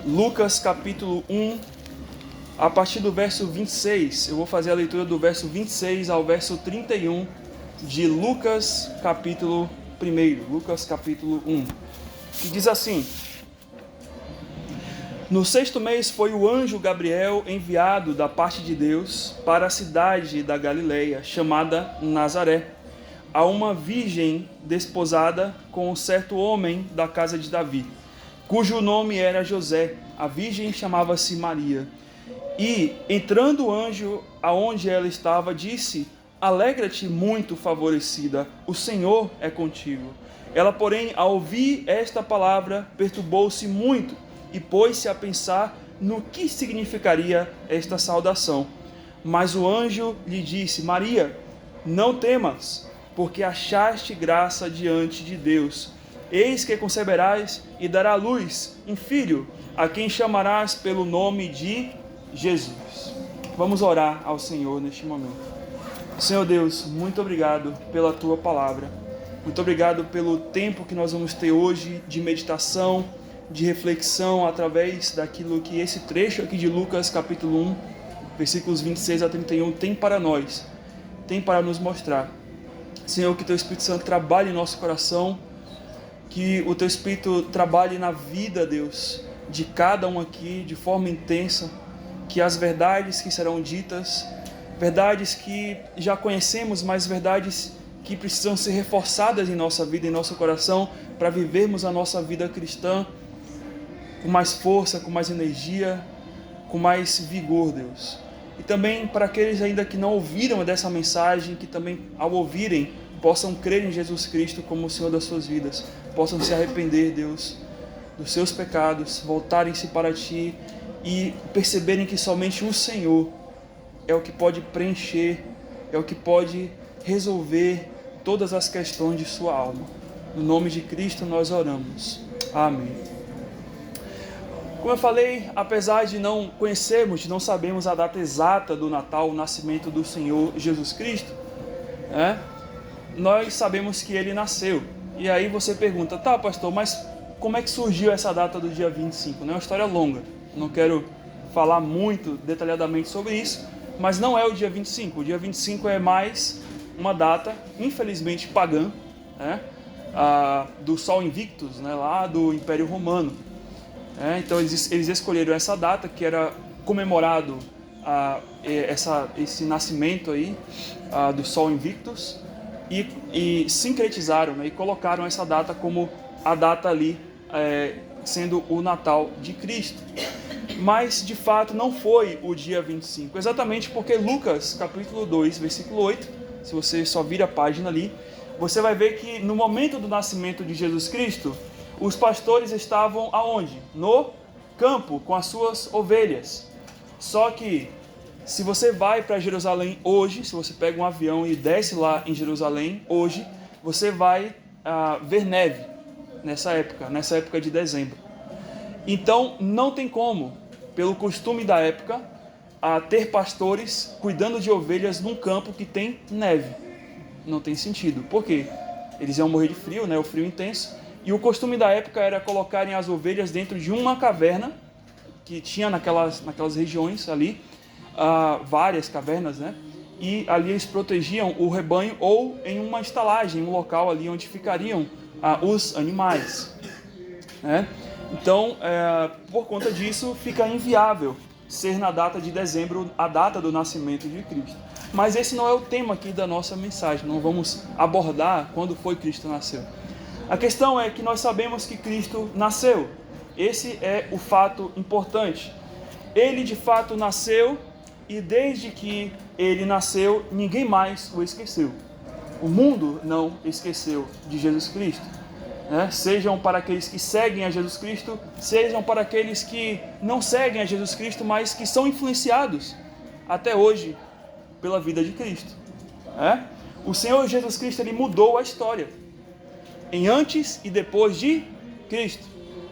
Lucas capítulo 1, a partir do verso 26. Eu vou fazer a leitura do verso 26 ao verso 31 de Lucas capítulo 1. Lucas capítulo 1, que diz assim: No 6º mês foi o anjo Gabriel enviado da parte de Deus para a cidade da Galileia, chamada Nazaré, a uma virgem desposada com um certo homem da casa de Davi, cujo nome era José. A virgem chamava-se Maria. E, entrando o anjo aonde ela estava, disse: Alegra-te, muito favorecida, o Senhor é contigo. Ela, porém, ao ouvir esta palavra, perturbou-se muito e pôs-se a pensar no que significaria esta saudação. Mas o anjo lhe disse: Maria, não temas, porque achaste graça diante de Deus. Eis que conceberás e dará à luz um filho, a quem chamarás pelo nome de Jesus. Vamos orar ao Senhor neste momento. Senhor Deus, muito obrigado pela Tua palavra. Muito obrigado pelo tempo que nós vamos ter hoje de meditação, de reflexão, através daquilo que esse trecho aqui de Lucas capítulo 1, versículos 26 a 31, tem para nós, tem para nos mostrar. Senhor, que Teu Espírito Santo trabalhe em nosso coração, que o Teu Espírito trabalhe na vida, Deus, de cada um aqui, de forma intensa, que as verdades que serão ditas, verdades que já conhecemos, mas verdades que precisam ser reforçadas em nossa vida, em nosso coração, para vivermos a nossa vida cristã com mais força, com mais energia, com mais vigor, Deus. E também para aqueles ainda que não ouviram dessa mensagem, que também ao ouvirem possam crer em Jesus Cristo como o Senhor das suas vidas, possam se arrepender, Deus, dos seus pecados, voltarem-se para Ti e perceberem que somente o Senhor é o que pode preencher, é o que pode resolver todas as questões de sua alma. No nome de Cristo nós oramos. Amém. Como eu falei, apesar de não conhecermos, de não sabermos a data exata do Natal, o nascimento do Senhor Jesus Cristo, nós sabemos que Ele nasceu. E aí você pergunta: tá, pastor, mas como é que surgiu essa data do dia 25? É uma história longa, não quero falar muito detalhadamente sobre isso, mas não é o dia 25. O dia 25 é mais uma data, infelizmente, pagã, do Sol Invictus, lá do Império Romano. Então eles escolheram essa data, que era comemorado esse nascimento aí, do Sol Invictus, e sincretizaram, e colocaram essa data como a data ali, sendo o Natal de Cristo. Mas de fato não foi o dia 25, exatamente porque Lucas capítulo 2, versículo 8, se você só vira a página ali, você vai ver que no momento do nascimento de Jesus Cristo, os pastores estavam aonde? No campo, com as suas ovelhas. Só que, se você vai para Jerusalém hoje, se você pega um avião e desce lá em Jerusalém hoje, você vai ver neve nessa época de dezembro. Então, não tem como, pelo costume da época, ter pastores cuidando de ovelhas num campo que tem neve. Não tem sentido. Por quê? Eles iam morrer de frio, o frio intenso. E o costume da época era colocarem as ovelhas dentro de uma caverna que tinha naquelas regiões ali, várias cavernas, e ali eles protegiam o rebanho, ou em uma estalagem, um local ali onde ficariam os animais. Então, por conta disso, fica inviável ser na data de dezembro a data do nascimento de Cristo. Mas esse não é o tema aqui da nossa mensagem, não vamos abordar quando foi Cristo nasceu. A questão é que nós sabemos que Cristo nasceu. Esse é o fato importante. Ele de fato nasceu, e desde que ele nasceu, ninguém mais o esqueceu. O mundo não esqueceu de Jesus Cristo. Sejam para aqueles que seguem a Jesus Cristo, sejam para aqueles que não seguem a Jesus Cristo, mas que são influenciados até hoje pela vida de Cristo. O Senhor Jesus Cristo, ele mudou a história em antes e depois de Cristo.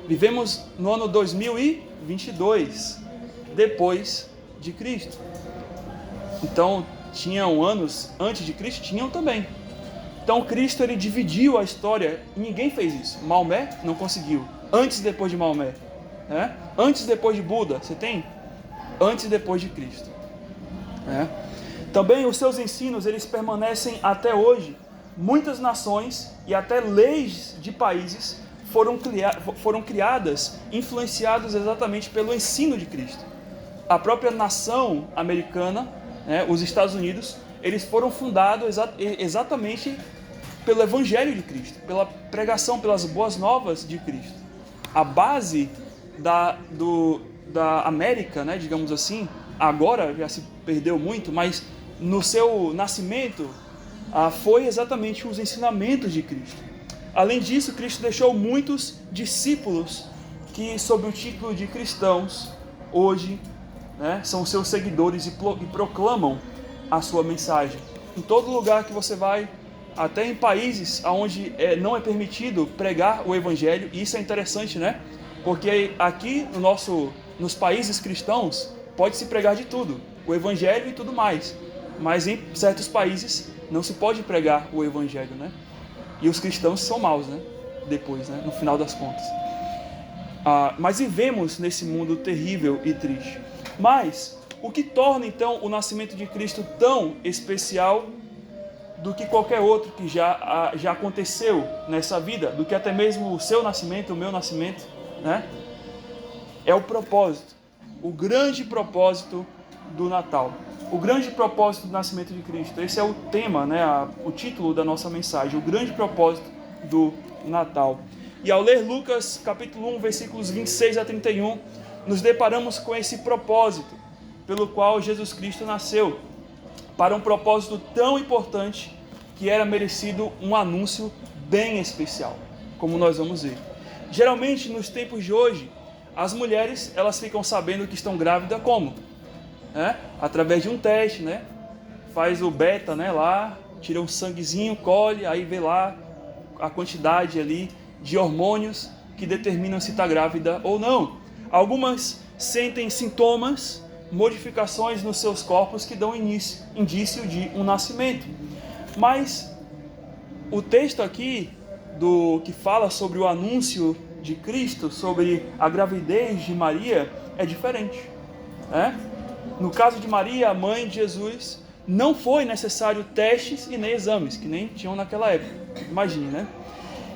Vivemos no ano 2022, depois de Cristo. Então, tinham anos antes de Cristo? Tinham também. Então, Cristo, ele dividiu a história, e ninguém fez isso. Maomé não conseguiu. Antes e depois de Maomé, né? Antes e depois de Buda, você tem? Antes e depois de Cristo, né? Também os seus ensinos, eles permanecem até hoje. Muitas nações e até leis de países foram criadas, influenciadas exatamente pelo ensino de Cristo. A própria nação americana, né, os Estados Unidos, eles foram fundados exatamente pelo Evangelho de Cristo, pela pregação, pelas boas novas de Cristo. A base da América, né, digamos assim, agora já se perdeu muito, mas no seu nascimento foi exatamente os ensinamentos de Cristo. Além disso, Cristo deixou muitos discípulos que, sob o título de cristãos, hoje, né, são seus seguidores e proclamam a sua mensagem. Em todo lugar que você vai, até em países onde não é permitido pregar o Evangelho, e isso é interessante, né? Porque aqui nos países cristãos pode-se pregar de tudo, o Evangelho e tudo mais, mas em certos países não se pode pregar o Evangelho, né? E os cristãos são maus, né? Depois, né? No final das contas. Mas vivemos nesse mundo terrível e triste. Mas o que torna então o nascimento de Cristo tão especial do que qualquer outro que já aconteceu nessa vida, do que até mesmo o seu nascimento, o meu nascimento, né? É o propósito, o grande propósito do Natal, o grande propósito do nascimento de Cristo. Esse é o tema, né? O título da nossa mensagem, o grande propósito do Natal. E ao ler Lucas capítulo 1, versículos 26 a 31, nos deparamos com esse propósito pelo qual Jesus Cristo nasceu, para um propósito tão importante que era merecido um anúncio bem especial, como nós vamos ver. Geralmente, nos tempos de hoje, as mulheres, elas ficam sabendo que estão grávidas como? Através de um teste, né? Faz o beta, né, lá, tira um sanguezinho, colhe, aí vê lá a quantidade ali de hormônios que determinam se está grávida ou não. Algumas sentem sintomas, modificações nos seus corpos que dão indício de um nascimento. Mas o texto aqui que fala sobre o anúncio de Cristo, sobre a gravidez de Maria, é diferente, né? No caso de Maria, a mãe de Jesus, não foi necessário testes e nem exames, que nem tinham naquela época. Imagine, né?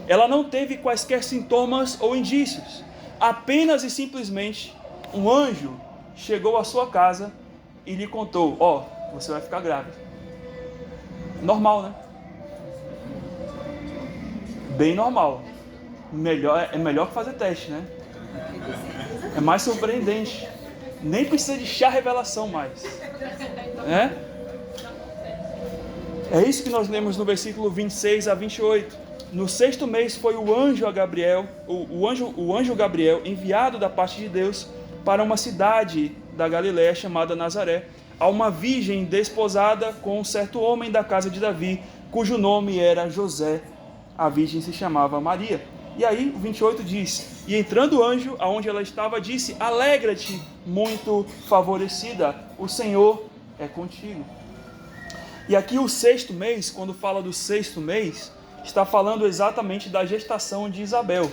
Ela não teve quaisquer sintomas ou indícios. Apenas e simplesmente um anjo chegou à sua casa e lhe contou: você vai ficar grávida. Normal, né? Bem normal. É melhor que fazer teste, né? É mais surpreendente. Nem precisa de chá revelação mais, né? É isso que nós lemos no versículo 26 a 28. No 6º mês foi o anjo Gabriel, enviado da parte de Deus para uma cidade da Galiléia chamada Nazaré, a uma virgem desposada com um certo homem da casa de Davi, cujo nome era José. A virgem se chamava Maria. E aí o 28 diz: e entrando o anjo, aonde ela estava, disse: alegra-te, muito favorecida, o Senhor é contigo. E aqui o 6º mês, quando fala do 6º mês, está falando exatamente da gestação de Isabel.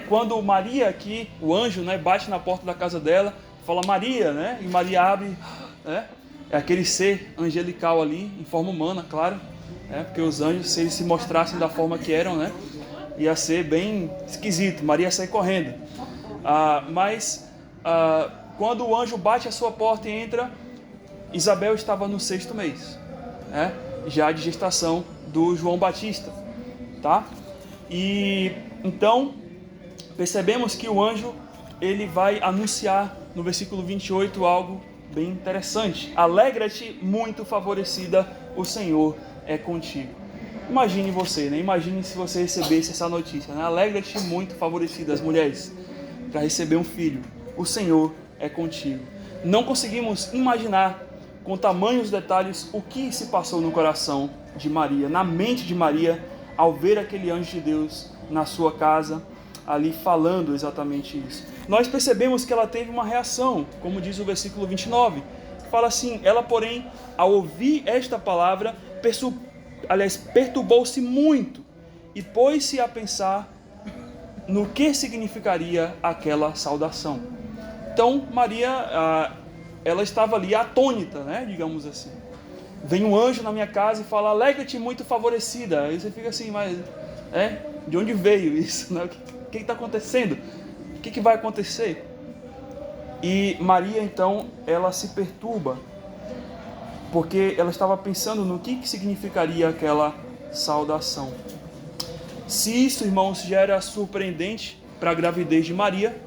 Quando Maria aqui, o anjo, né, bate na porta da casa dela, fala Maria, né, e Maria abre, né, é aquele ser angelical ali, em forma humana, claro, porque os anjos, se eles se mostrassem da forma que eram, né, ia ser bem esquisito, Maria sai correndo. Mas quando o anjo bate a sua porta e entra, Isabel estava no 6º mês, já de gestação do João Batista, tá? E então percebemos que o anjo, ele vai anunciar no versículo 28 algo bem interessante: alegra-te, muito favorecida, o Senhor é contigo. Imagine você, né? Imagine se você recebesse essa notícia, né? Alegra-te, muito favorecida, as mulheres, para receber um filho. O Senhor é contigo. Não conseguimos imaginar com tamanhos detalhes o que se passou no coração de Maria, na mente de Maria, ao ver aquele anjo de Deus na sua casa, ali falando exatamente isso. Nós percebemos que ela teve uma reação, como diz o versículo 29. Fala assim: ela, porém, ao ouvir esta palavra, perturbou-se muito e pôs-se a pensar no que significaria aquela saudação. Então Maria, ela estava ali atônita, né, digamos assim. Vem um anjo na minha casa e fala: alegra-te, muito favorecida. Aí você fica assim, mas de onde veio isso? Né? O que está acontecendo? O que vai acontecer? E Maria, então, ela se perturba, porque ela estava pensando no que significaria aquela saudação. Se isso, irmãos, já era surpreendente para a gravidez de Maria,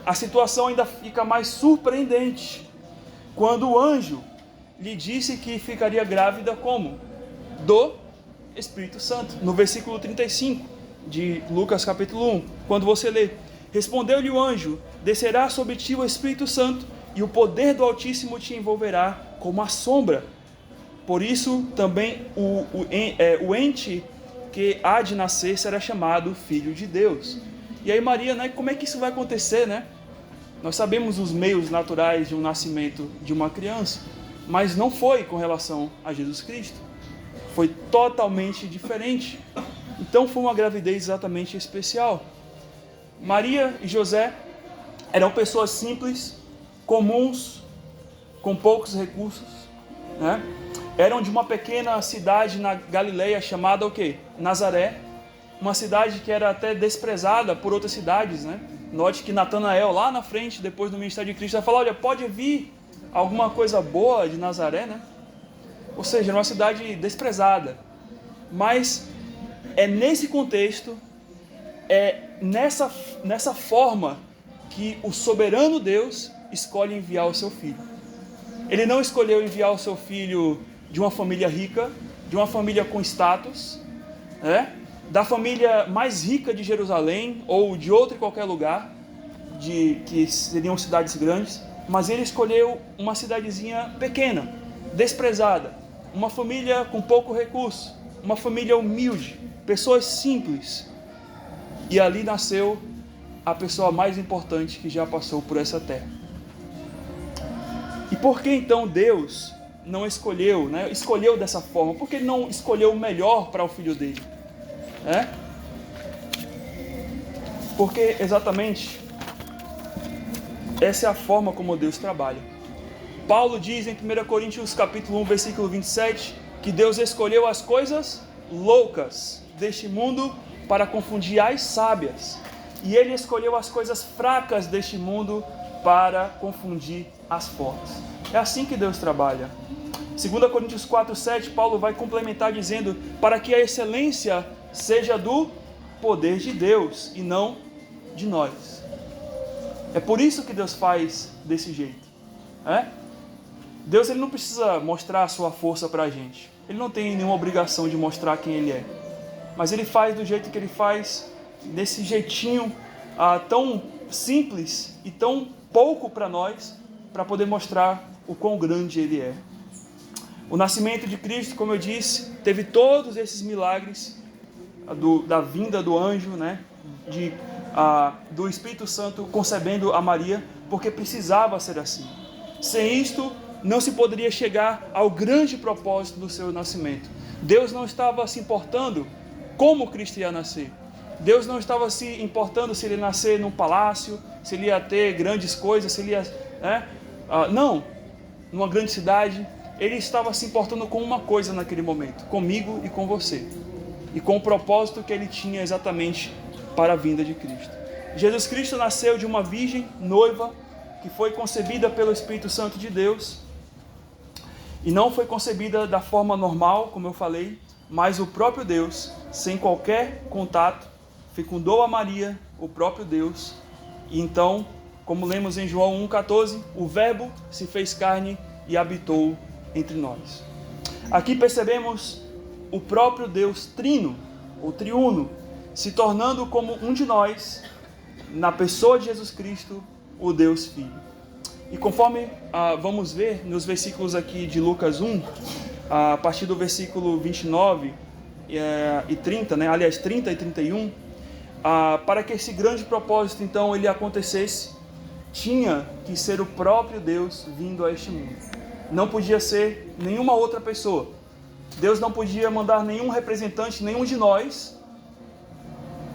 a situação ainda fica mais surpreendente quando o anjo lhe disse que ficaria grávida como? Do Espírito Santo. No versículo 35 de Lucas capítulo 1, quando você lê: respondeu-lhe o anjo: descerá sobre ti o Espírito Santo, e o poder do Altíssimo te envolverá como a sombra. Por isso também o ente que há de nascer será chamado Filho de Deus. E aí Maria, né, como é que isso vai acontecer, né? Nós sabemos os meios naturais de um nascimento de uma criança, mas não foi com relação a Jesus Cristo. Foi totalmente diferente. Então foi uma gravidez exatamente especial. Maria e José eram pessoas simples, comuns, com poucos recursos, né? Eram de uma pequena cidade na Galileia chamada o quê? Nazaré. Uma cidade que era até desprezada por outras cidades, né? Note que Natanael, lá na frente, depois do ministério de Cristo, vai falar: olha, pode vir alguma coisa boa de Nazaré, né? Ou seja, era uma cidade desprezada. Mas é nesse contexto, nessa forma que o soberano Deus escolhe enviar o seu filho. Ele não escolheu enviar o seu filho de uma família rica, de uma família com status, né? Da família mais rica de Jerusalém ou de outro qualquer lugar, que seriam cidades grandes, mas ele escolheu uma cidadezinha pequena, desprezada, uma família com pouco recurso, uma família humilde, pessoas simples. E ali nasceu a pessoa mais importante que já passou por essa terra. E por que então Deus não escolheu, né? Escolheu dessa forma? Por que ele não escolheu o melhor para o filho dele? Porque exatamente essa é a forma como Deus trabalha. Paulo diz em 1 Coríntios capítulo 1, versículo 27, que Deus escolheu as coisas loucas deste mundo para confundir as sábias. E ele escolheu as coisas fracas deste mundo para confundir as fortes. É assim que Deus trabalha. 2 Coríntios 4, 7, Paulo vai complementar dizendo: para que a excelência seja do poder de Deus e não de nós. É por isso que Deus faz desse jeito. Deus, ele não precisa mostrar a sua força para a gente. Ele não tem nenhuma obrigação de mostrar quem ele é. Mas ele faz do jeito que ele faz, desse jeitinho tão simples e tão pouco para nós, para poder mostrar o quão grande ele é. O nascimento de Cristo, como eu disse, teve todos esses milagres da vinda do anjo, né? Do Espírito Santo concebendo a Maria, porque precisava ser assim. Sem isto, não se poderia chegar ao grande propósito do seu nascimento. Deus não estava se importando como Cristo ia nascer. Deus não estava se importando se ele ia nascer num palácio, se ele ia ter grandes coisas, se ele ia... não, numa grande cidade. Ele estava se importando com uma coisa naquele momento, comigo e com você. E com o propósito que ele tinha exatamente para a vinda de Cristo. Jesus Cristo nasceu de uma virgem noiva, que foi concebida pelo Espírito Santo de Deus. E não foi concebida da forma normal, como eu falei, mas o próprio Deus, sem qualquer contato, fecundou a Maria, o próprio Deus. E então, como lemos em João 1,14, o Verbo se fez carne e habitou entre nós. Aqui percebemos o próprio Deus trino, ou triuno, se tornando como um de nós, na pessoa de Jesus Cristo, o Deus Filho. E conforme vamos ver nos versículos aqui de Lucas 1, a partir do versículo 29 e 30, né? Aliás 30 e 31, para que esse grande propósito então ele acontecesse, tinha que ser o próprio Deus vindo a este mundo. Não podia ser nenhuma outra pessoa. Deus não podia mandar nenhum representante, nenhum de nós,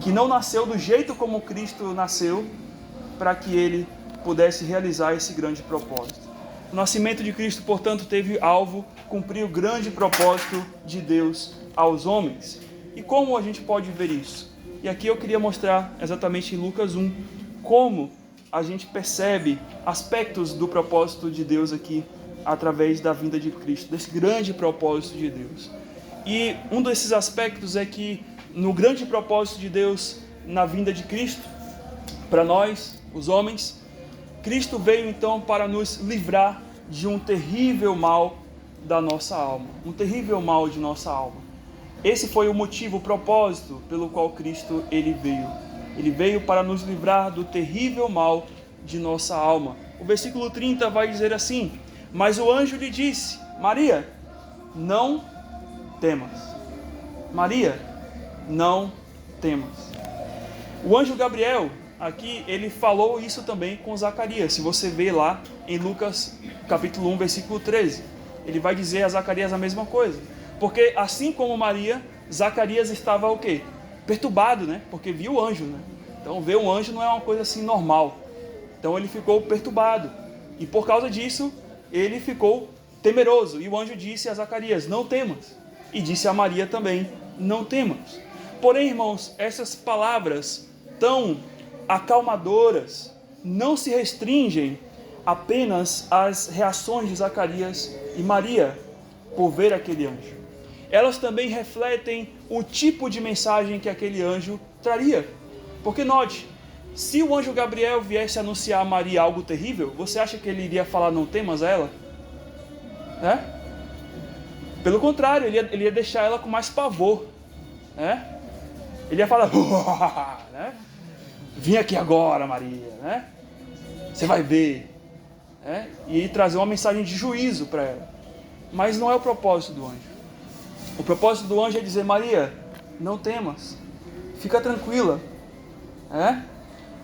que não nasceu do jeito como Cristo nasceu, para que ele pudesse realizar esse grande propósito. O nascimento de Cristo, portanto, teve alvo cumprir o grande propósito de Deus aos homens. E como a gente pode ver isso? E aqui eu queria mostrar exatamente em Lucas 1, como a gente percebe aspectos do propósito de Deus aqui, através da vinda de Cristo, desse grande propósito de Deus. E um desses aspectos é que no grande propósito de Deus, na vinda de Cristo, para nós, os homens, Cristo veio então para nos livrar de um terrível mal da nossa alma, um terrível mal de nossa alma. Esse foi o motivo, o propósito pelo qual Cristo ele veio. Ele veio para nos livrar do terrível mal de nossa alma. O versículo 30 vai dizer assim: mas o anjo lhe disse: Maria, não temas. Maria, não temas. O anjo Gabriel, aqui, ele falou isso também com Zacarias. Se você vê lá em Lucas capítulo 1, versículo 13, ele vai dizer a Zacarias a mesma coisa. Porque assim como Maria, Zacarias estava o quê? Perturbado, né? Porque viu o anjo, né? Então ver um anjo não é uma coisa assim normal. Então ele ficou perturbado. E por causa disso, ele ficou temeroso. E o anjo disse a Zacarias: não temas. E disse a Maria também: não temas. Porém, irmãos, essas palavras tão acalmadoras não se restringem apenas às reações de Zacarias e Maria por ver aquele anjo. Elas também refletem o tipo de mensagem que aquele anjo traria. Porque note, se o anjo Gabriel viesse anunciar a Maria algo terrível, você acha que ele iria falar não temas a ela? Pelo contrário, ele ia deixar ela com mais pavor. Ele ia falar: vim aqui agora, Maria, você vai ver, e trazer uma mensagem de juízo para ela. Mas não é o propósito do anjo. O propósito do anjo é dizer: Maria, não temas, fica tranquila.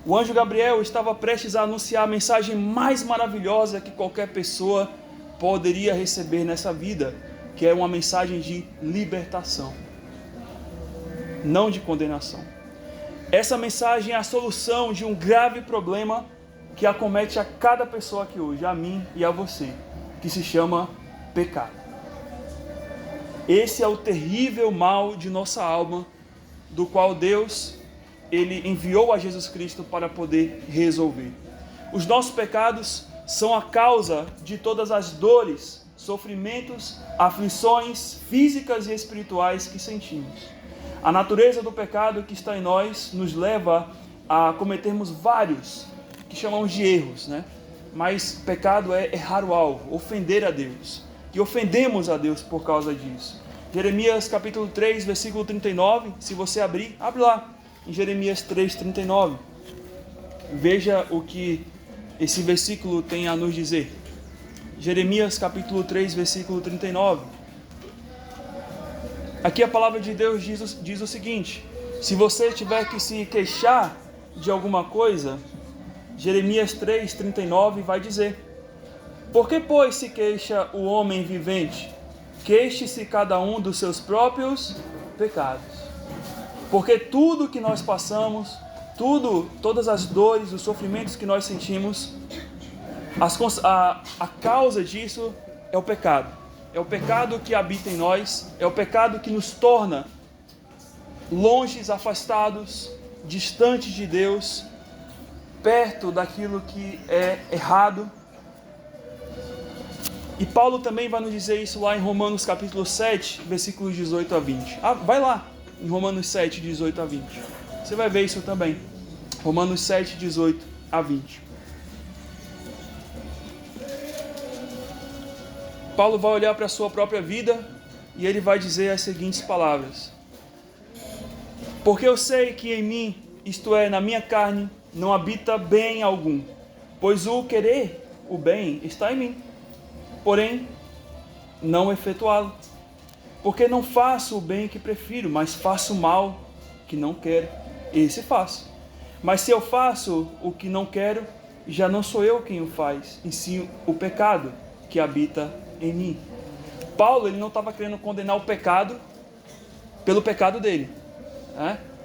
O anjo Gabriel estava prestes a anunciar a mensagem mais maravilhosa que qualquer pessoa poderia receber nessa vida, que é uma mensagem de libertação, não de condenação. Essa mensagem é a solução de um grave problema que acomete a cada pessoa aqui hoje, a mim e a você, que se chama pecado. Esse é o terrível mal de nossa alma, do qual Deus ele enviou a Jesus Cristo para poder resolver. Os nossos pecados são a causa de todas as dores, sofrimentos, aflições físicas e espirituais que sentimos. A natureza do pecado que está em nós nos leva a cometermos vários, que chamamos de erros, Mas pecado é errar o alvo, ofender a Deus. E ofendemos a Deus por causa disso. Jeremias capítulo 3, versículo 39, se você abrir, abre lá, em Jeremias 3, 39. Veja o que esse versículo tem a nos dizer. Jeremias capítulo 3, versículo 39. Aqui a palavra de Deus diz o seguinte: se você tiver que se queixar de alguma coisa, Jeremias 3, 39 vai dizer: por que, pois, se queixa o homem vivente? Queixe-se cada um dos seus próprios pecados. Porque tudo que nós passamos, todas as dores, os sofrimentos que nós sentimos, a causa disso é o pecado. É o pecado que habita em nós, é o pecado que nos torna longes, afastados, distantes de Deus, perto daquilo que é errado. E Paulo também vai nos dizer isso lá em Romanos capítulo 7, versículos 18 a 20. Vai lá, em Romanos 7, 18 a 20. Você vai ver isso também. Romanos 7, 18 a 20. Paulo vai olhar para a sua própria vida e ele vai dizer as seguintes palavras: porque eu sei que em mim, isto é, na minha carne, não habita bem algum, pois o querer o bem está em mim, porém não efetuá-lo. Porque não faço o bem que prefiro, mas faço o mal que não quero, esse faço. Mas se eu faço o que não quero, já não sou eu quem o faz, e sim o pecado que habita em mim. Paulo, ele não estava querendo condenar o pecado pelo pecado dele,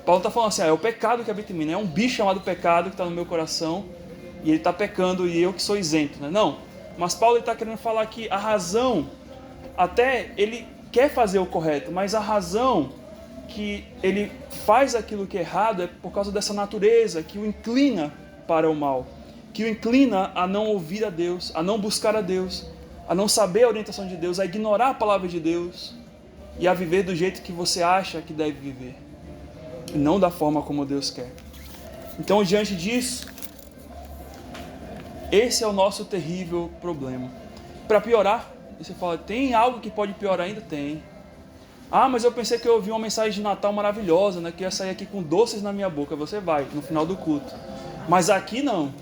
Paulo está falando assim, é o pecado que habita em mim, né? É um bicho chamado pecado que está no meu coração e ele está pecando e eu que sou isento, né? Não, mas Paulo está querendo falar que a razão, até ele quer fazer o correto, mas a razão que ele faz aquilo que é errado é por causa dessa natureza que o inclina para o mal, que o inclina a não ouvir a Deus, a não buscar a Deus, a não saber a orientação de Deus, a ignorar a palavra de Deus e a viver do jeito que você acha que deve viver, e não da forma como Deus quer. Então, diante disso, esse é o nosso terrível problema. Para piorar, você fala, tem algo que pode piorar ainda? Tem. Ah, mas eu pensei que eu ouvi uma mensagem de Natal maravilhosa, né? Que ia sair aqui com doces na minha boca. Você vai, no final do culto. Mas aqui não.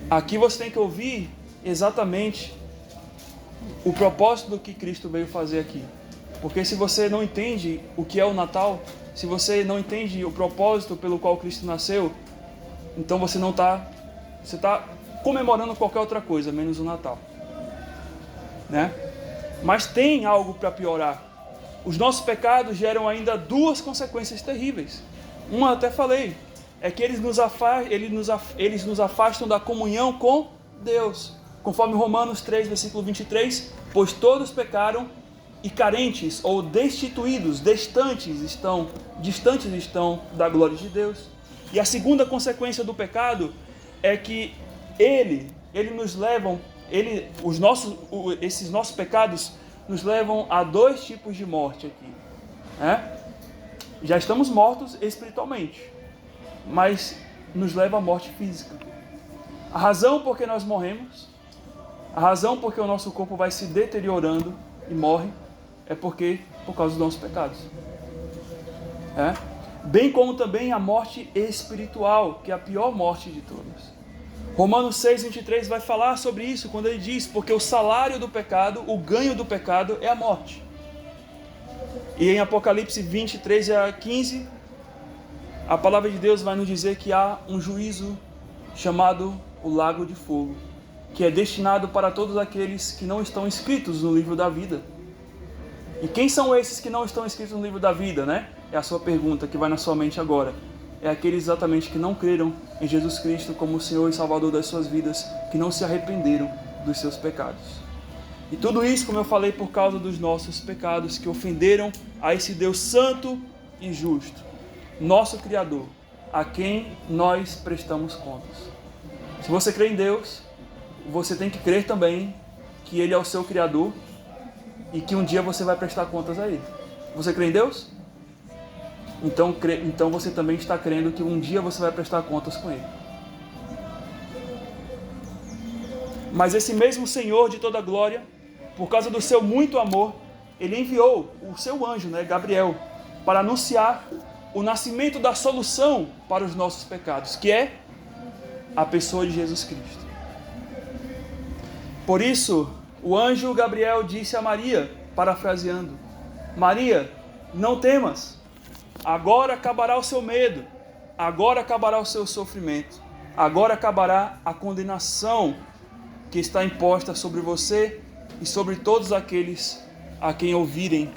Aqui você tem que ouvir exatamente o propósito do que Cristo veio fazer aqui. Porque se você não entende o que é o Natal, se você não entende o propósito pelo qual Cristo nasceu, então você não está... Você está comemorando qualquer outra coisa, menos o Natal. Né? Mas tem algo para piorar. Os nossos pecados geram ainda duas consequências terríveis. Uma até falei, é que eles nos afastam da comunhão com Deus. Conforme Romanos 3, versículo 23, pois todos pecaram e carentes ou destituídos, distantes estão da glória de Deus. E a segunda consequência do pecado é que esses nossos pecados nos levam a dois tipos de morte aqui. Né? Já estamos mortos espiritualmente, mas nos leva à morte física. A razão por que nós morremos, a razão por que o nosso corpo vai se deteriorando e morre, é por causa dos nossos pecados. Bem como também a morte espiritual, que é a pior morte de todas. Romanos 6, 23 vai falar sobre isso, quando ele diz, porque o salário do pecado, o ganho do pecado é a morte. E em Apocalipse 23 a 15, a palavra de Deus vai nos dizer que há um juízo chamado o Lago de Fogo, que é destinado para todos aqueles que não estão inscritos no livro da vida. E quem são esses que não estão inscritos no livro da vida, né? É a sua pergunta que vai na sua mente agora. É aqueles exatamente que não creram em Jesus Cristo como o Senhor e Salvador das suas vidas, que não se arrependeram dos seus pecados. E tudo isso, como eu falei, por causa dos nossos pecados, que ofenderam a esse Deus santo e justo, nosso Criador, a quem nós prestamos contas. Se você crê em Deus, você tem que crer também que Ele é o seu Criador e que um dia você vai prestar contas a Ele. Você crê em Deus? Então você também está crendo que um dia você vai prestar contas com Ele. Mas esse mesmo Senhor de toda glória, por causa do seu muito amor, Ele enviou o seu anjo, Gabriel, para anunciar o nascimento da solução para os nossos pecados, que é a pessoa de Jesus Cristo. Por isso, o anjo Gabriel disse a Maria, parafraseando, Maria, não temas. Agora acabará o seu medo, agora acabará o seu sofrimento, agora acabará a condenação que está imposta sobre você e sobre todos aqueles a quem ouvirem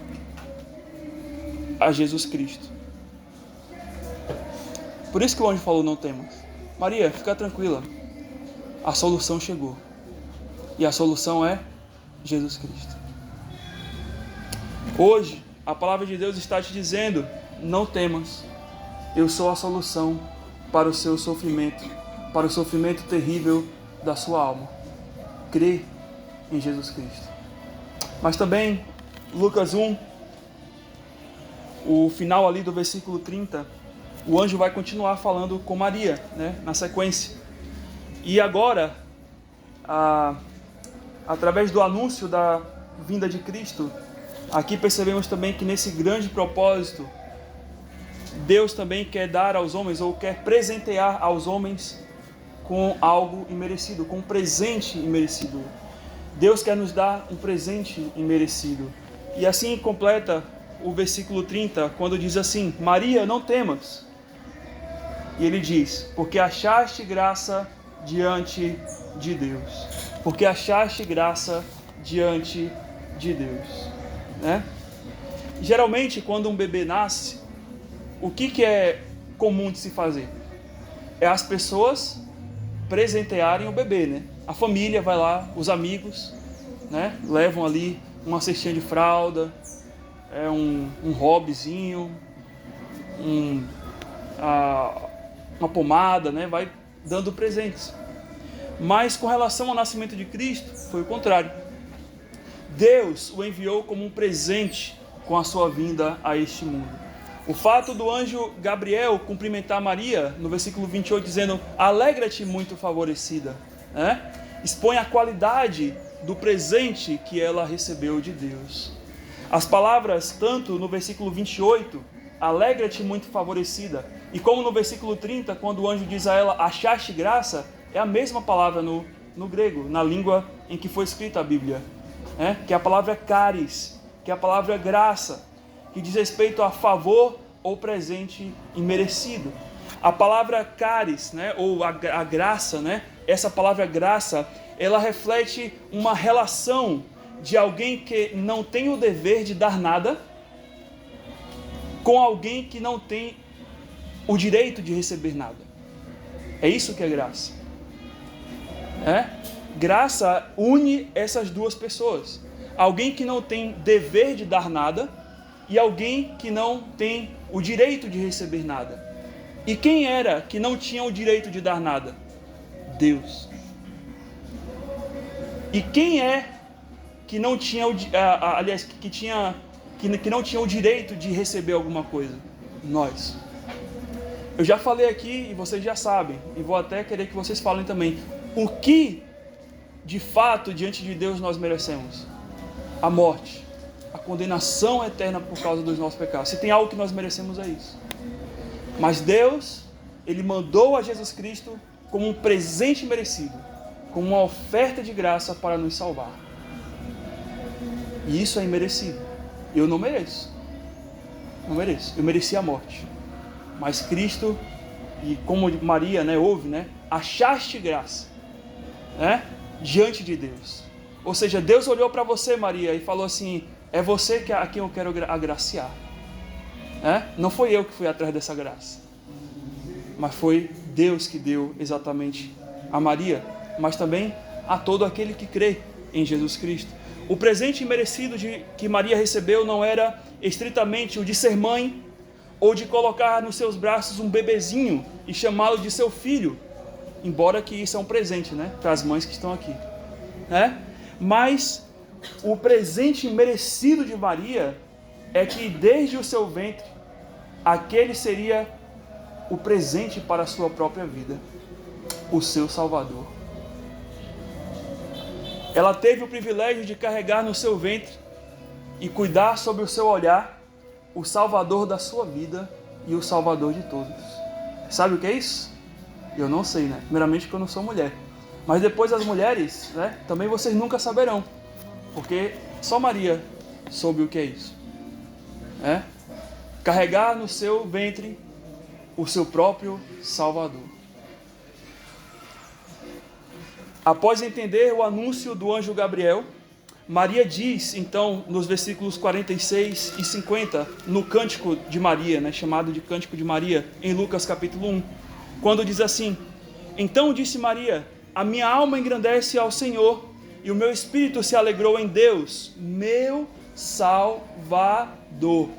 a Jesus Cristo. Por isso que o anjo falou, não temas. Maria, fica tranquila, a solução chegou. E a solução é Jesus Cristo. Hoje, a palavra de Deus está te dizendo, não temas, eu sou a solução para o seu sofrimento, para o sofrimento terrível da sua alma. Crê em Jesus Cristo. Mas também, Lucas 1, o final ali do versículo 30, o anjo vai continuar falando com Maria, na sequência. E agora, através do anúncio da vinda de Cristo, aqui percebemos também que nesse grande propósito, Deus também quer dar aos homens, ou quer presentear aos homens com algo imerecido, com um presente imerecido. Deus quer nos dar um presente imerecido. E assim completa o versículo 30, quando diz assim, Maria, não temas. E ele diz, porque achaste graça diante de Deus. Porque achaste graça diante de Deus. Geralmente, quando um bebê nasce, o que é comum de se fazer? É as pessoas presentearem o bebê, né? A família vai lá, os amigos, né? Levam ali uma cestinha de fralda, um hobbyzinho, uma pomada, né? Vai dando presentes. Mas com relação ao nascimento de Cristo, foi o contrário. Deus o enviou como um presente com a sua vinda a este mundo. O fato do anjo Gabriel cumprimentar Maria, no versículo 28, dizendo: alegra-te, muito favorecida, né? Expõe a qualidade do presente que ela recebeu de Deus. As palavras, tanto no versículo 28, alegra-te, muito favorecida, e como no versículo 30, quando o anjo diz a ela: achaste graça, é a mesma palavra no grego, na língua em que foi escrita a Bíblia, né? Que é a palavra charis, que é a palavra graça, que diz respeito a favor ou presente imerecido. A palavra charis, né, ou a graça, né, essa palavra graça, ela reflete uma relação de alguém que não tem o dever de dar nada com alguém que não tem o direito de receber nada. É isso que é graça. Graça une essas duas pessoas. Alguém que não tem dever de dar nada e alguém que não tem o direito de receber nada. E quem era que não tinha o direito de dar nada? Deus. E quem é que não tinha que não tinha o direito de receber alguma coisa? Nós. Eu já falei aqui e vocês já sabem, e vou até querer que vocês falem também. O que de fato diante de Deus nós merecemos? A morte, a condenação eterna por causa dos nossos pecados. Se tem algo que nós merecemos, é isso. Mas Deus, Ele mandou a Jesus Cristo como um presente merecido, como uma oferta de graça para nos salvar. E isso é imerecido. Eu não mereço. Não mereço. Eu mereci a morte. Mas Cristo, e como Maria, né, ouve, né, achaste graça, né, diante de Deus. Ou seja, Deus olhou para você, Maria, e falou assim: é você a quem eu quero agraciar. Não foi eu que fui atrás dessa graça, mas foi Deus que deu exatamente a Maria, mas também a todo aquele que crê em Jesus Cristo. O presente imerecido que Maria recebeu não era estritamente o de ser mãe, ou de colocar nos seus braços um bebezinho e chamá-lo de seu filho, embora que isso é um presente, né, para as mães que estão aqui, né? Mas o presente merecido de Maria é que desde o seu ventre, aquele seria o presente para a sua própria vida, o seu Salvador. Ela teve o privilégio de carregar no seu ventre e cuidar sob o seu olhar o Salvador da sua vida e o Salvador de todos. Sabe o que é isso? Eu não sei, né? Primeiramente porque eu não sou mulher. Mas depois as mulheres, né, também vocês nunca saberão, porque só Maria soube o que é isso. Carregar no seu ventre o seu próprio Salvador. Após entender o anúncio do anjo Gabriel, Maria diz, então, nos versículos 46 e 50, no Cântico de Maria, né, chamado de Cântico de Maria, em Lucas capítulo 1, quando diz assim: então disse Maria, a minha alma engrandece ao Senhor, e o meu espírito se alegrou em Deus, meu Salvador.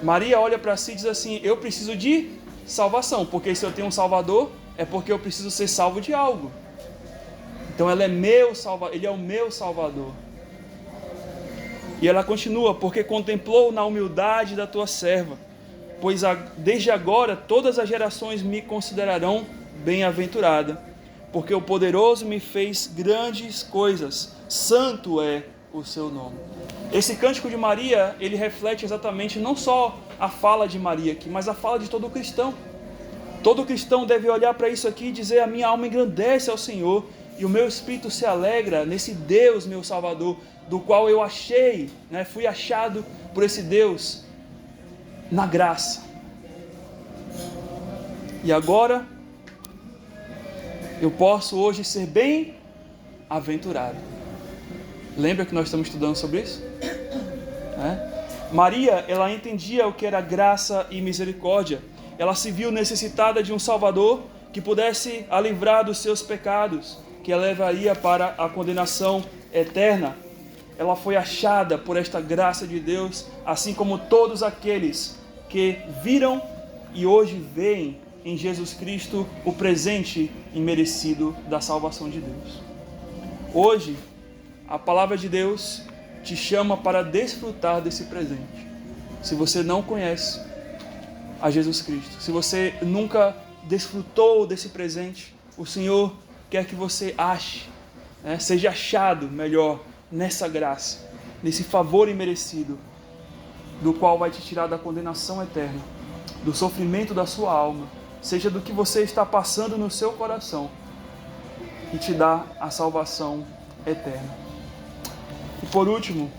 Maria olha para si e diz assim: eu preciso de salvação, porque se eu tenho um Salvador, é porque eu preciso ser salvo de algo. Então ele é o meu Salvador. E ela continua: porque contemplou na humildade da tua serva, pois desde agora todas as gerações me considerarão bem-aventurada, porque o poderoso me fez grandes coisas, santo é o seu nome. Esse cântico de Maria, ele reflete exatamente não só a fala de Maria aqui, mas a fala de todo cristão. Todo cristão deve olhar para isso aqui e dizer: a minha alma engrandece ao Senhor, e o meu espírito se alegra nesse Deus, meu Salvador, do qual eu achei, né, fui achado por esse Deus na graça. E agora eu posso hoje ser bem-aventurado. Lembra que nós estamos estudando sobre isso? Maria, ela entendia o que era graça e misericórdia. Ela se viu necessitada de um Salvador que pudesse a livrar dos seus pecados, que a levaria para a condenação eterna. Ela foi achada por esta graça de Deus, assim como todos aqueles que viram e hoje veem em Jesus Cristo o presente imerecido da salvação de Deus. Hoje, a palavra de Deus te chama para desfrutar desse presente. Se você não conhece a Jesus Cristo, se você nunca desfrutou desse presente, o Senhor quer que você ache, seja achado melhor nessa graça, nesse favor imerecido, do qual vai te tirar da condenação eterna, do sofrimento da sua alma, seja do que você está passando no seu coração, e te dá a salvação eterna. E por último,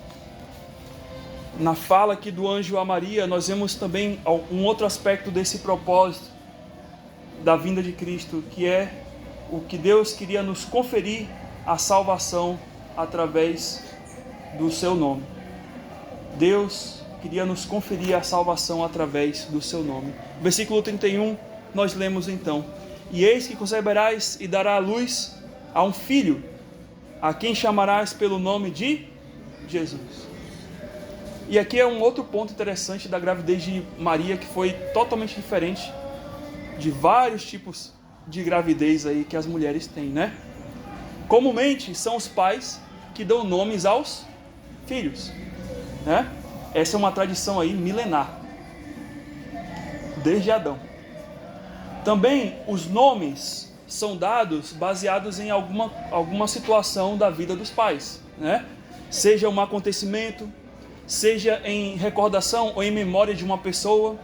na fala aqui do anjo a Maria, nós vemos também um outro aspecto desse propósito da vinda de Cristo, que é o que Deus queria nos conferir a salvação através do seu nome. Deus queria nos conferir a salvação através do seu nome. Versículo 31, nós lemos então: E eis que conceberás e dará à luz a um filho, a quem chamarás pelo nome de Jesus. E aqui é um outro ponto interessante da gravidez de Maria, que foi totalmente diferente de vários tipos de gravidez aí que as mulheres têm, né? Comumente são os pais que dão nomes aos filhos, né? Essa é uma tradição aí milenar, desde Adão. Também os nomes são dados baseados em alguma situação da vida dos pais, né? Seja um acontecimento, seja em recordação ou em memória de uma pessoa.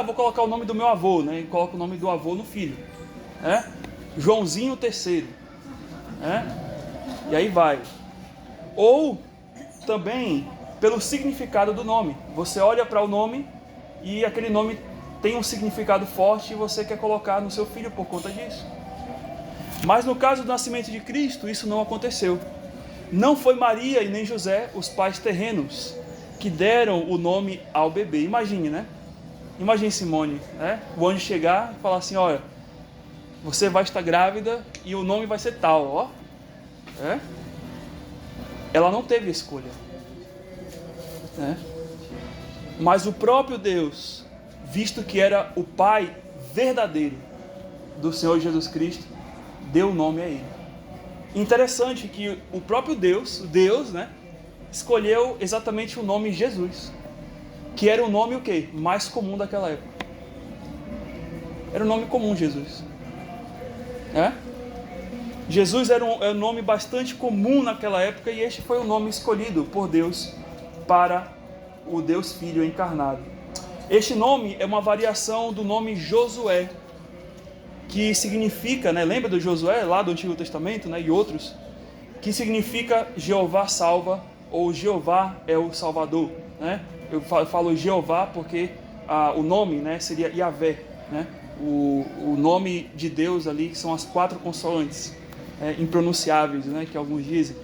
Vou colocar o nome do meu avô, né? E coloca o nome do avô no filho, né? Joãozinho III, né? E aí vai. Ou também pelo significado do nome. Você olha para o nome e aquele nome tem um significado forte e você quer colocar no seu filho por conta disso. Mas no caso do nascimento de Cristo, isso não aconteceu. Não foi Maria e nem José, os pais terrenos, que deram o nome ao bebê. Imagine, né? Imagine Simone, né? O anjo chegar e falar assim: olha, você vai estar grávida e o nome vai ser tal, ó. Ela não teve escolha, né? Mas o próprio Deus, visto que era o Pai verdadeiro do Senhor Jesus Cristo, deu o nome a ele. Interessante que o próprio Deus, né, escolheu exatamente o nome Jesus, que era o nome o quê? Mais comum daquela época. Era o nome comum, Jesus. Jesus era um nome bastante comum naquela época, e este foi o nome escolhido por Deus para o Deus Filho encarnado. Este nome é uma variação do nome Josué, que significa, né, lembra do Josué lá do Antigo Testamento, né, e outros, que significa Jeová salva, ou Jeová é o Salvador, né? Eu falo Jeová porque o nome, né, seria Yahvé, né? O nome de Deus ali são as 4 consoantes impronunciáveis, né, que alguns dizem.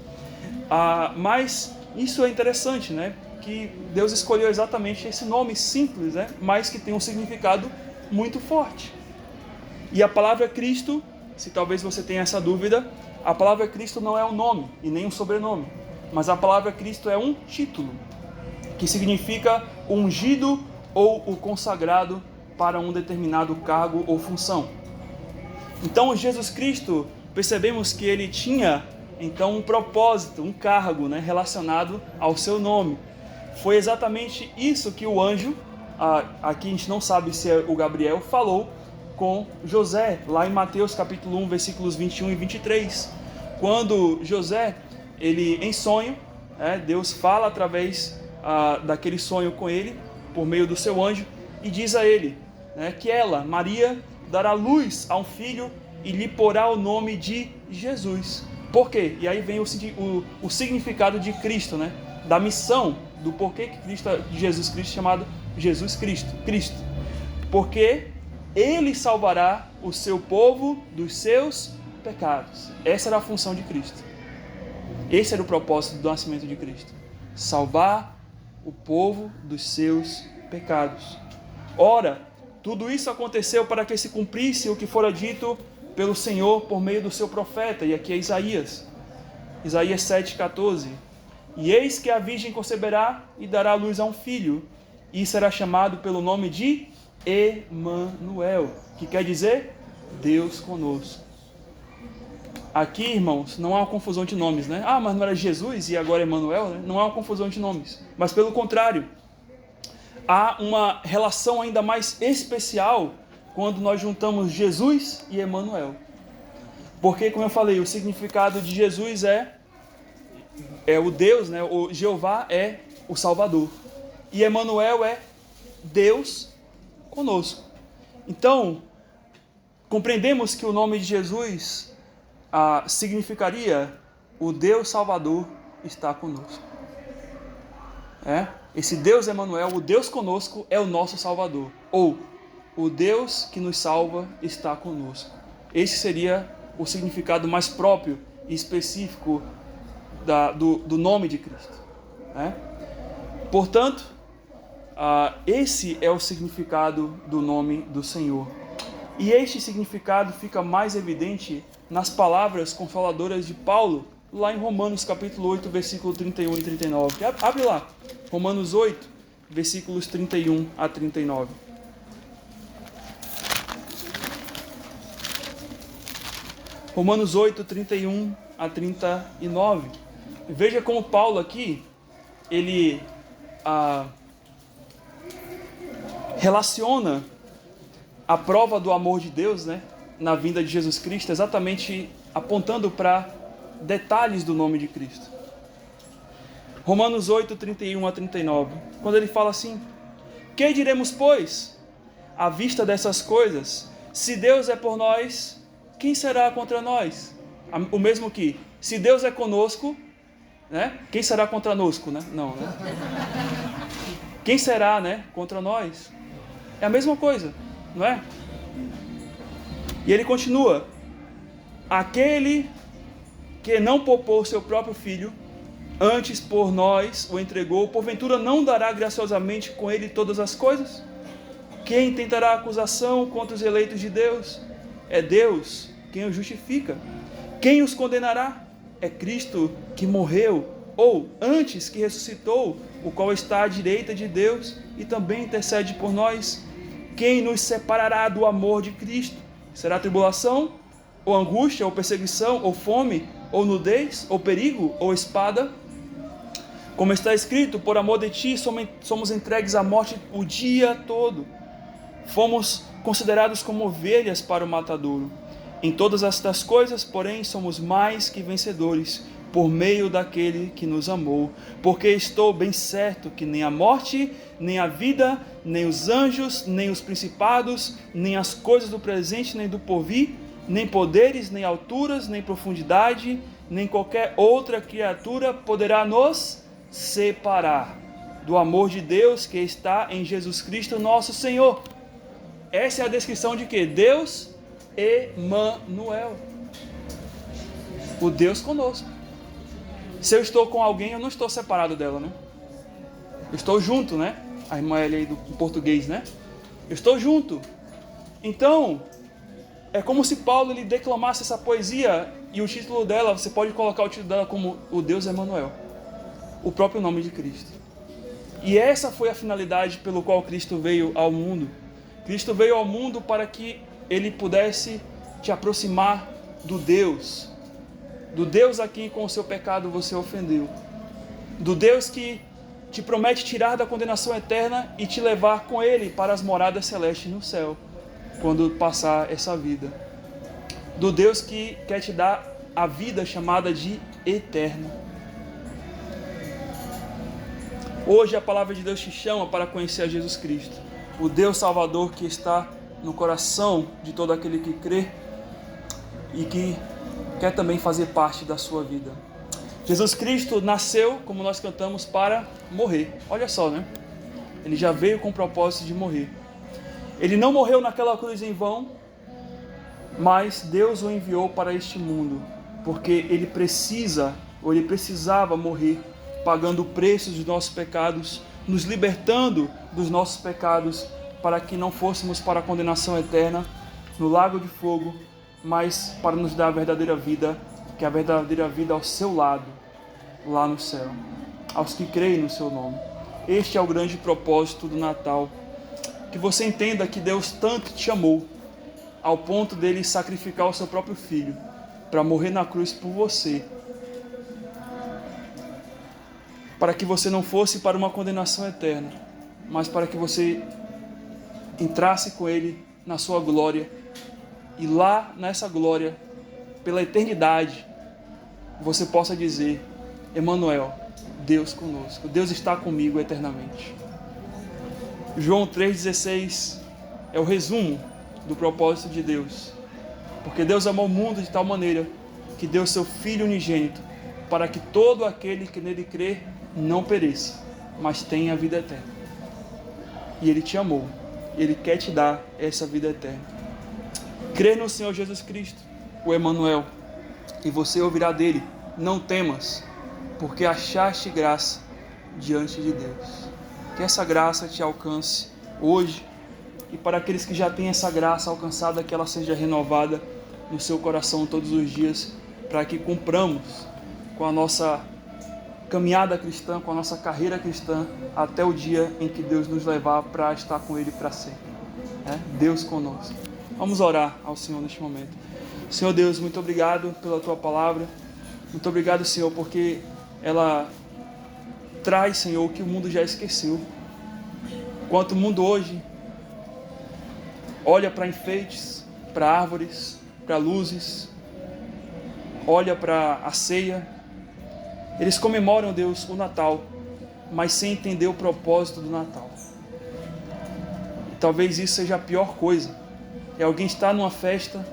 Mas isso é interessante, né, que Deus escolheu exatamente esse nome simples, né, mas que tem um significado muito forte. E a palavra Cristo, se talvez você tenha essa dúvida, a palavra Cristo não é um nome e nem um sobrenome, mas a palavra Cristo é um título, que significa o ungido ou o consagrado para um determinado cargo ou função. Então Jesus Cristo, percebemos que ele tinha então um propósito, um cargo, né, relacionado ao seu nome. Foi exatamente isso que o anjo, aqui a gente não sabe se é o Gabriel, falou com José, lá em Mateus capítulo 1, versículos 21 e 23. Quando José, ele em sonho, Deus fala através daquele sonho com ele, por meio do seu anjo, e diz a ele, que ela, Maria, dará luz a um filho e lhe porá o nome de Jesus. Por quê? E aí vem o significado de Cristo, né? Da missão, do porquê que Jesus Cristo é chamado Jesus Cristo. Porque ele salvará o seu povo dos seus pecados. Essa era a função de Cristo. Esse era o propósito do nascimento de Cristo. Salvar o povo dos seus pecados. Ora, tudo isso aconteceu para que se cumprisse o que fora dito pelo Senhor por meio do seu profeta, e aqui é Isaías 7,14. E eis que a virgem conceberá e dará à luz a um filho, e será chamado pelo nome de Emanuel, que quer dizer Deus conosco. Aqui, irmãos, não há uma confusão de nomes, né? Ah, mas não era Jesus e agora Emanuel, né? Não há uma confusão de nomes, mas pelo contrário, há uma relação ainda mais especial quando nós juntamos Jesus e Emanuel. Porque, como eu falei, o significado de Jesus é o Deus, né? O Jeová é o Salvador. E Emanuel é Deus conosco. Então, compreendemos que o nome de Jesus significaria o Deus Salvador está conosco. Esse Deus Emanuel, o Deus conosco, é o nosso Salvador. Ou, o Deus que nos salva está conosco. Esse seria o significado mais próprio e específico do nome de Cristo. Portanto, esse é o significado do nome do Senhor. E este significado fica mais evidente nas palavras consoladoras de Paulo, lá em Romanos capítulo 8, versículo 31 e 39. Abre lá, Romanos 8, versículos 31 a 39. Romanos 8, 31 a 39. Veja como Paulo aqui, ele relaciona a prova do amor de Deus, né, na vinda de Jesus Cristo, exatamente apontando para detalhes do nome de Cristo. Romanos 8, 31 a 39, quando ele fala assim: que diremos, pois, à vista dessas coisas? Se Deus é por nós, quem será contra nós? O mesmo que, se Deus é conosco, né, quem será contra nós? Né? Não, né? Quem será, né, contra nós? É a mesma coisa, não é? E ele continua: aquele que não poupou seu próprio filho, antes por nós o entregou, porventura não dará graciosamente com ele todas as coisas? Quem tentará acusação contra os eleitos de Deus? É Deus quem os justifica. Quem os condenará? É Cristo que morreu, ou antes que ressuscitou, o qual está à direita de Deus e também intercede por nós. Quem nos separará do amor de Cristo? Será tribulação, ou angústia, ou perseguição, ou fome, ou nudez, ou perigo, ou espada? Como está escrito, por amor de ti somos entregues à morte o dia todo. Fomos considerados como ovelhas para o matadouro. Em todas estas coisas, porém, somos mais que vencedores, por meio daquele que nos amou. Porque estou bem certo que nem a morte, nem a vida, nem os anjos, nem os principados, nem as coisas do presente, nem do porvir, nem poderes, nem alturas, nem profundidade, nem qualquer outra criatura poderá nos separar do amor de Deus que está em Jesus Cristo nosso Senhor. Essa é a descrição de que? Deus Emanuel, o Deus conosco. Se eu estou com alguém, eu não estou separado dela, né? Eu estou junto, né? A irmã aí do português, né? Eu estou junto. Então, é como se Paulo ele declamasse essa poesia, e o título dela, você pode colocar o título dela como o Deus Emanuel, o próprio nome de Cristo. E essa foi a finalidade pelo qual Cristo veio ao mundo. Cristo veio ao mundo para que ele pudesse te aproximar do Deus a quem com o seu pecado você ofendeu, do Deus que te promete tirar da condenação eterna e te levar com ele para as moradas celestes no céu, quando passar essa vida, do Deus que quer te dar a vida chamada de eterno. Hoje a palavra de Deus te chama para conhecer a Jesus Cristo, o Deus Salvador que está no coração de todo aquele que crê e que quer também fazer parte da sua vida. Jesus Cristo nasceu, como nós cantamos, para morrer. Olha só, né? Ele já veio com o propósito de morrer. Ele não morreu naquela cruz em vão, mas Deus o enviou para este mundo, porque ele precisava morrer, pagando o preço dos nossos pecados, nos libertando dos nossos pecados, para que não fôssemos para a condenação eterna no lago de fogo, mas para nos dar a verdadeira vida, que é a verdadeira vida ao seu lado, lá no céu, aos que creem no seu nome. Este é o grande propósito do Natal. Que você entenda que Deus tanto te amou, ao ponto dele sacrificar o seu próprio filho, para morrer na cruz por você, para que você não fosse para uma condenação eterna, mas para que você entrasse com ele na sua glória, e lá nessa glória, pela eternidade, você possa dizer: Emanuel, Deus conosco, Deus está comigo eternamente. João 3,16 é o resumo do propósito de Deus, porque Deus amou o mundo de tal maneira que deu seu Filho unigênito, para que todo aquele que nele crê não pereça, mas tenha a vida eterna. E Ele te amou, Ele quer te dar essa vida eterna. Crê no Senhor Jesus Cristo, o Emanuel, e você ouvirá dele: não temas, porque achaste graça diante de Deus. Que essa graça te alcance hoje, e para aqueles que já têm essa graça alcançada, que ela seja renovada no seu coração todos os dias, para que cumpramos com a nossa caminhada cristã, com a nossa carreira cristã, até o dia em que Deus nos levar para estar com Ele para sempre. Deus conosco. Vamos orar ao Senhor neste momento. Senhor Deus, muito obrigado pela Tua palavra. Muito obrigado, Senhor, porque ela traz, Senhor, o que o mundo já esqueceu. Enquanto o mundo hoje olha para enfeites, para árvores, para luzes, olha para a ceia, eles comemoram, Deus, o Natal, mas sem entender o propósito do Natal. E talvez isso seja a pior coisa. É alguém estar numa festa,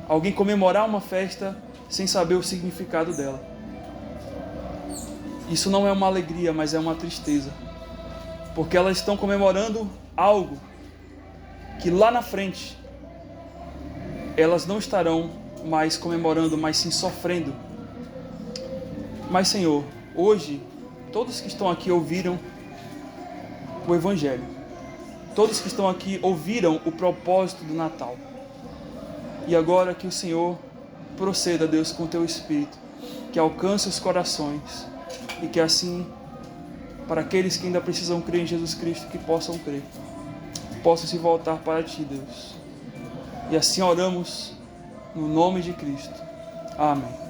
alguém comemorar uma festa sem saber o significado dela. Isso não é uma alegria, mas é uma tristeza, porque elas estão comemorando algo que lá na frente elas não estarão mais comemorando, mas sim sofrendo. Mas, Senhor, hoje todos que estão aqui ouviram o Evangelho, todos que estão aqui ouviram o propósito do Natal, e agora que o Senhor proceda, Deus, com o Teu Espírito, que alcance os corações, e que assim, para aqueles que ainda precisam crer em Jesus Cristo, que possam crer, possam se voltar para Ti, Deus. E assim oramos no nome de Cristo. Amém.